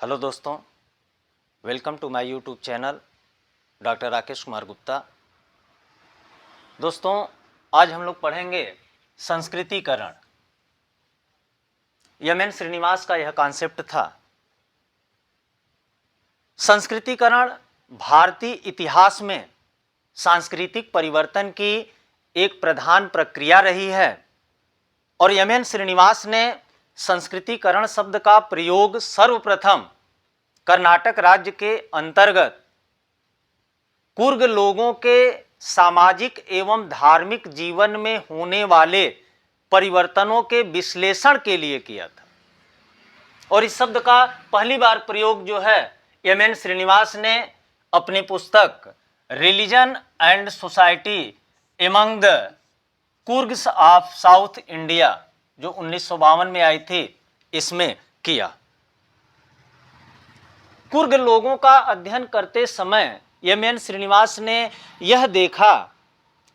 Hello दोस्तों, welcome to my YouTube channel doctor Rakesh Kumar Gupta. दोस्तों, आज हम लोग पढ़ेंगे संस्कृतिकरण। एम.एन. श्रीनिवास का यह कॉन्सेप्ट था। संस्कृतिकरण भारतीय इतिहास में सांस्कृतिक परिवर्तन की एक प्रधान प्रक्रिया रही है और एम.एन. श्रीनिवास ने संस्कृतिकरण शब्द का प्रयोग सर्वप्रथम कर्नाटक राज्य के अंतर्गत कुर्ग लोगों के सामाजिक एवं धार्मिक जीवन में होने वाले परिवर्तनों के विश्लेषण के लिए किया था। और इस शब्द का पहली बार प्रयोग जो है एम.एन. श्रीनिवास ने अपनी पुस्तक religion and society among the Coorgs of South India जो 1952 में आई थी, इसमें किया। कुर्ग लोगों का अध्ययन करते समय एम.एन. श्रीनिवास ने यह देखा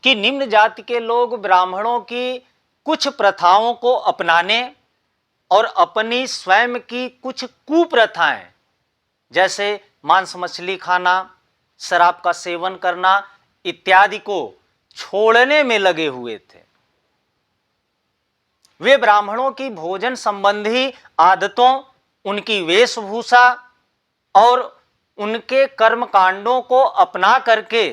कि निम्न जाति के लोग ब्राह्मणों की कुछ प्रथाओं को अपनाने और अपनी स्वयं की कुछ कुप्रथाएं जैसे मांस मछली खाना, शराब का सेवन करना इत्यादि को छोड़ने में लगे हुए थे। वे ब्राह्मणों की भोजन संबंधी आदतों, उनकी वेशभूषा और उनके कर्मकांडों को अपना करके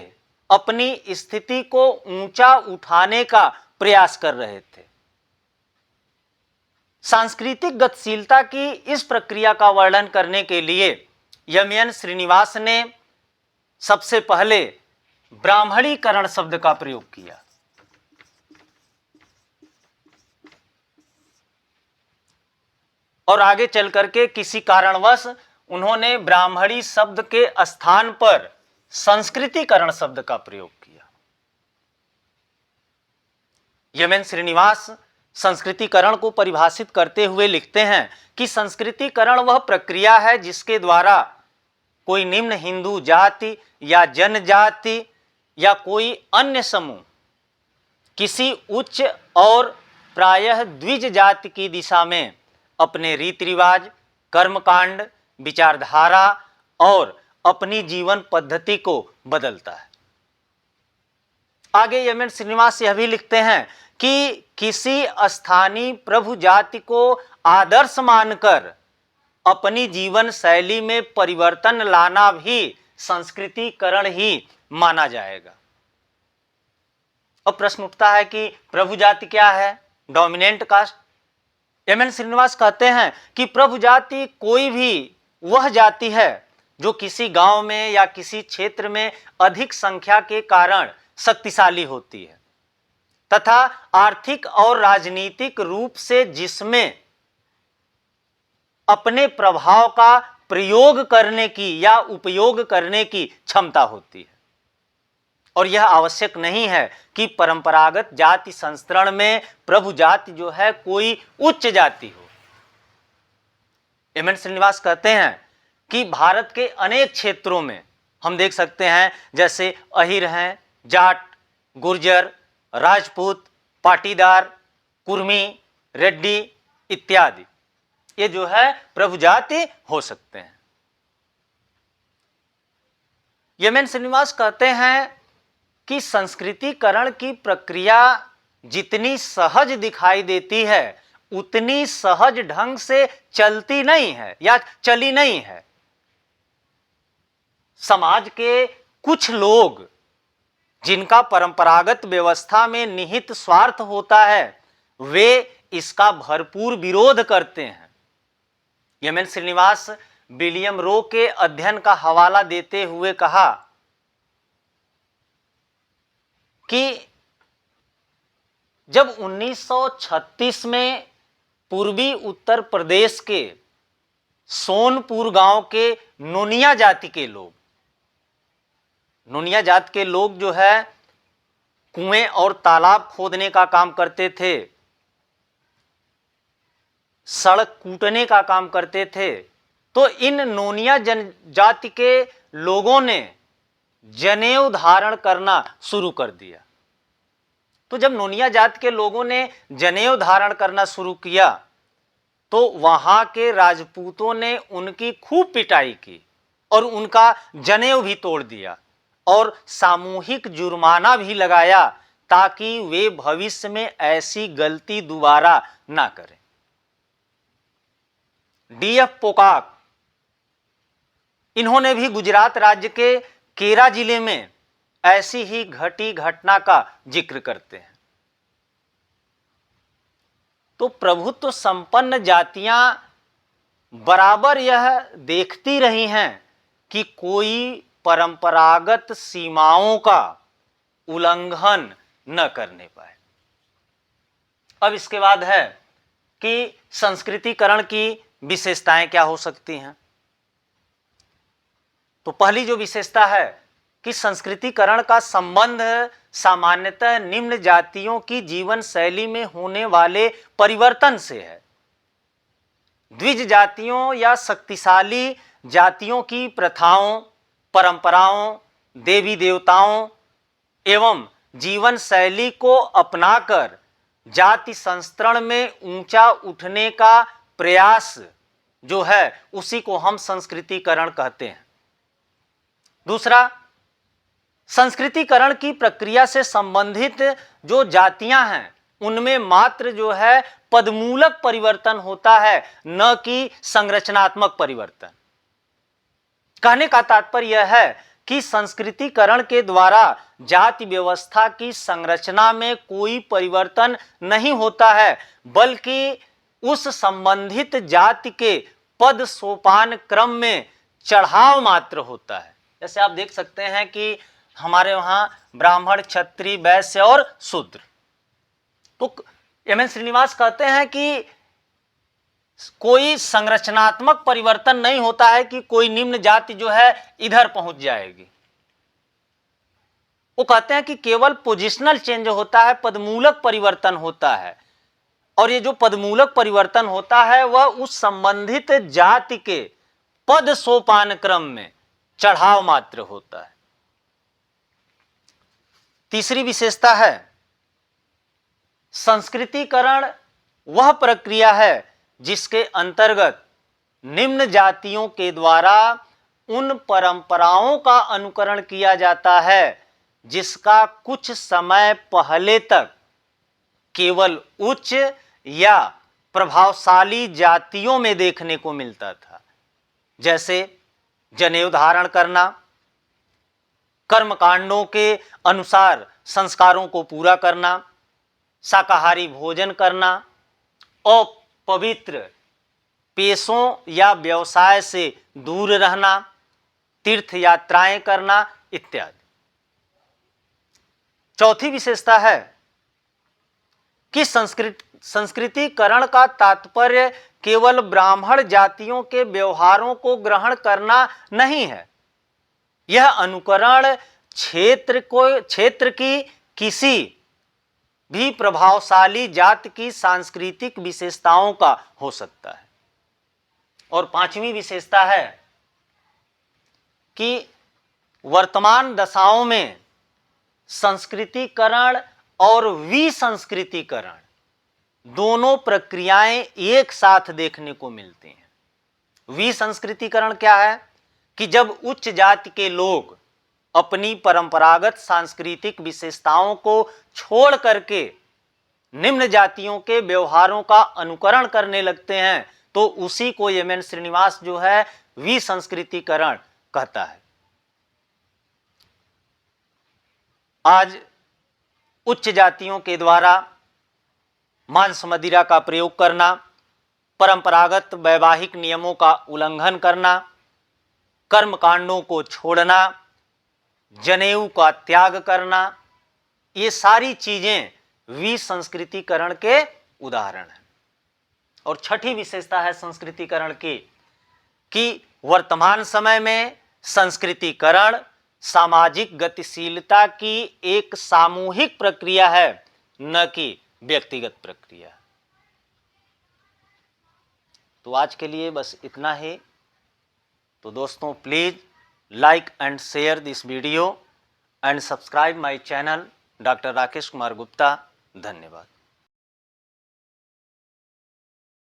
अपनी स्थिति को ऊंचा उठाने का प्रयास कर रहे थे। सांस्कृतिक गतिशीलता की इस प्रक्रिया का वर्णन करने के लिए एम.एन. श्रीनिवास ने सबसे पहले ब्राह्मणीकरण शब्द का प्रयोग किया। और आगे चल करके किसी कारणवश उन्होंने ब्राह्मणी शब्द के स्थान पर संस्कृतिकरण शब्द का प्रयोग किया। एम.एन. श्रीनिवास संस्कृतिकरण को परिभाषित करते हुए लिखते हैं कि संस्कृतिकरण वह प्रक्रिया है जिसके द्वारा कोई निम्न हिंदू जाति या जनजाति या कोई अन्य समूह किसी उच्च और प्रायः द्विज जाति की दिशा में अपने रीति रिवाज, कर्मकांड, विचारधारा और अपनी जीवन पद्धति को बदलता है। आगे एम.एन. श्रीनिवास यह भी लिखते हैं कि किसी स्थानीय प्रभु जाति को आदर्श मानकर अपनी जीवन शैली में परिवर्तन लाना भी संस्कृतिकरण ही माना जाएगा। अब प्रश्न उठता है कि प्रभु जाति क्या है, डोमिनेंट कास्ट। एम.एन. श्रीनिवास कहते हैं कि प्रभु जाति कोई भी वह जाति है जो किसी गांव में या किसी क्षेत्र में अधिक संख्या के कारण शक्तिशाली होती है तथा आर्थिक और राजनीतिक रूप से जिसमें अपने प्रभाव का प्रयोग करने की या उपयोग करने की क्षमता होती है। और यह आवश्यक नहीं है कि परंपरागत जाति संस्करण में प्रभु जाति जो है कोई उच्च जाति हो। एम.एन. श्रीनिवास कहते हैं कि भारत के अनेक क्षेत्रों में हम देख सकते हैं, जैसे अहिर हैं, जाट, गुर्जर, राजपूत, पाटीदार, कुर्मी, रेड्डी इत्यादि, ये जो है प्रभु जाति हो सकते हैं। एम.एन. श्रीनिवास कहते हैं कि संस्कृतिकरण की प्रक्रिया जितनी सहज दिखाई देती है उतनी सहज ढंग से चलती नहीं है या चली नहीं है। समाज के कुछ लोग जिनका परंपरागत व्यवस्था में निहित स्वार्थ होता है वे इसका भरपूर विरोध करते हैं। एम.एन. श्रीनिवास विलियम रो के अध्ययन का हवाला देते हुए कहा कि जब 1936 में पूर्वी उत्तर प्रदेश के सोनपुर गांव के नोनिया जाति के लोग जो है कुएं और तालाब खोदने का काम करते थे, सड़क कूटने का काम करते थे, तो इन नोनिया जनजाति के लोगों ने जनेऊ धारण करना शुरू कर दिया। तो जब नोनिया जाति के लोगों ने जनेऊ धारण करना शुरू किया तो वहां के राजपूतों ने उनकी खूब पिटाई की और उनका जनेऊ भी तोड़ दिया और सामूहिक जुर्माना भी लगाया ताकि वे भविष्य में ऐसी गलती दोबारा ना करें। डीएफ पोकाक, इन्होंने भी गुजरात राज्य के केरा जिले में ऐसी ही घटी घटना का जिक्र करते हैं। तो प्रभुत्व संपन्न जातियां बराबर यह देखती रही हैं कि कोई परंपरागत सीमाओं का उल्लंघन न करने पाए। अब इसके बाद है कि संस्कृतिकरण की विशेषताएं क्या हो सकती हैं। तो पहली जो विशेषता है कि संस्कृतिकरण का संबंध सामान्यतः निम्न जातियों की जीवन शैली में होने वाले परिवर्तन से है। द्विज जातियों या शक्तिशाली जातियों की प्रथाओं, परंपराओं, देवी देवताओं एवं जीवन शैली को अपनाकर जाति संस्करण में ऊंचा उठने का प्रयास जो है उसी को हम संस्कृतिकरण कहते हैं। दूसरा, संस्कृतिकरण की प्रक्रिया से संबंधित जो जातियां हैं उनमें मात्र जो है पदमूलक परिवर्तन होता है, न कि संरचनात्मक परिवर्तन। कहने का तात्पर्य यह है कि संस्कृतिकरण के द्वारा जाति व्यवस्था की संरचना में कोई परिवर्तन नहीं होता है, बल्कि उस संबंधित जाति के पद सोपान क्रम में चढ़ाव मात्र होता है। जैसे आप देख सकते हैं कि हमारे वहां ब्राह्मण, क्षत्रिय, वैश्य और शूद्र। तो एम.एन. श्रीनिवास कहते हैं कि कोई संरचनात्मक परिवर्तन नहीं होता है कि कोई निम्न जाति जो है इधर पहुंच जाएगी। वो कहते हैं कि केवल पोजिशनल चेंज होता है, पदमूलक परिवर्तन होता है, और ये जो पदमूलक परिवर्तन होता है वह उस संबंधित जाति के पद सोपान क्रम में चढ़ाव मात्र होता है। तीसरी विशेषता है, संस्कृतिकरण वह प्रक्रिया है जिसके अंतर्गत निम्न जातियों के द्वारा उन परंपराओं का अनुकरण किया जाता है जिसका कुछ समय पहले तक केवल उच्च या प्रभावशाली जातियों में देखने को मिलता था। जैसे जनेऊ धारण करना, कर्मकांडों के अनुसार संस्कारों को पूरा करना, शाकाहारी भोजन करना, अपवित्र पेशों या व्यवसाय से दूर रहना, तीर्थ यात्राएं करना इत्यादि। चौथी विशेषता है कि संस्कृतिकरण का तात्पर्य केवल ब्राह्मण जातियों के व्यवहारों को ग्रहण करना नहीं है। यह अनुकरण क्षेत्र की किसी भी प्रभावशाली जाति की सांस्कृतिक विशेषताओं का हो सकता है। और पांचवी विशेषता है कि वर्तमान दशाओं में संस्कृतिकरण और विसंस्कृतिकरण दोनों प्रक्रियाएं एक साथ देखने को मिलती हैं। विसंस्कृतिकरण क्या है कि जब उच्च जाति के लोग अपनी परंपरागत सांस्कृतिक विशेषताओं को छोड़ करके निम्न जातियों के व्यवहारों का अनुकरण करने लगते हैं तो उसी को एम.एन. श्रीनिवास जो है विसंस्कृतिकरण कहता है। आज उच्च जातियों के द्वारा मांस मदिरा का प्रयोग करना, परंपरागत वैवाहिक नियमों का उल्लंघन करना, कर्मकांडों को छोड़ना, जनेऊ का त्याग करना, ये सारी चीजें विसंस्कृतिकरण के उदाहरण हैं। और छठी विशेषता है संस्कृतिकरण की कि वर्तमान समय में संस्कृतिकरण सामाजिक गतिशीलता की एक सामूहिक प्रक्रिया है, न कि व्यक्तिगत प्रक्रिया। तो आज के लिए बस इतना ही। तो दोस्तों, please like and share this video and subscribe my channel doctor Rakesh Kumar Gupta. धन्यवाद।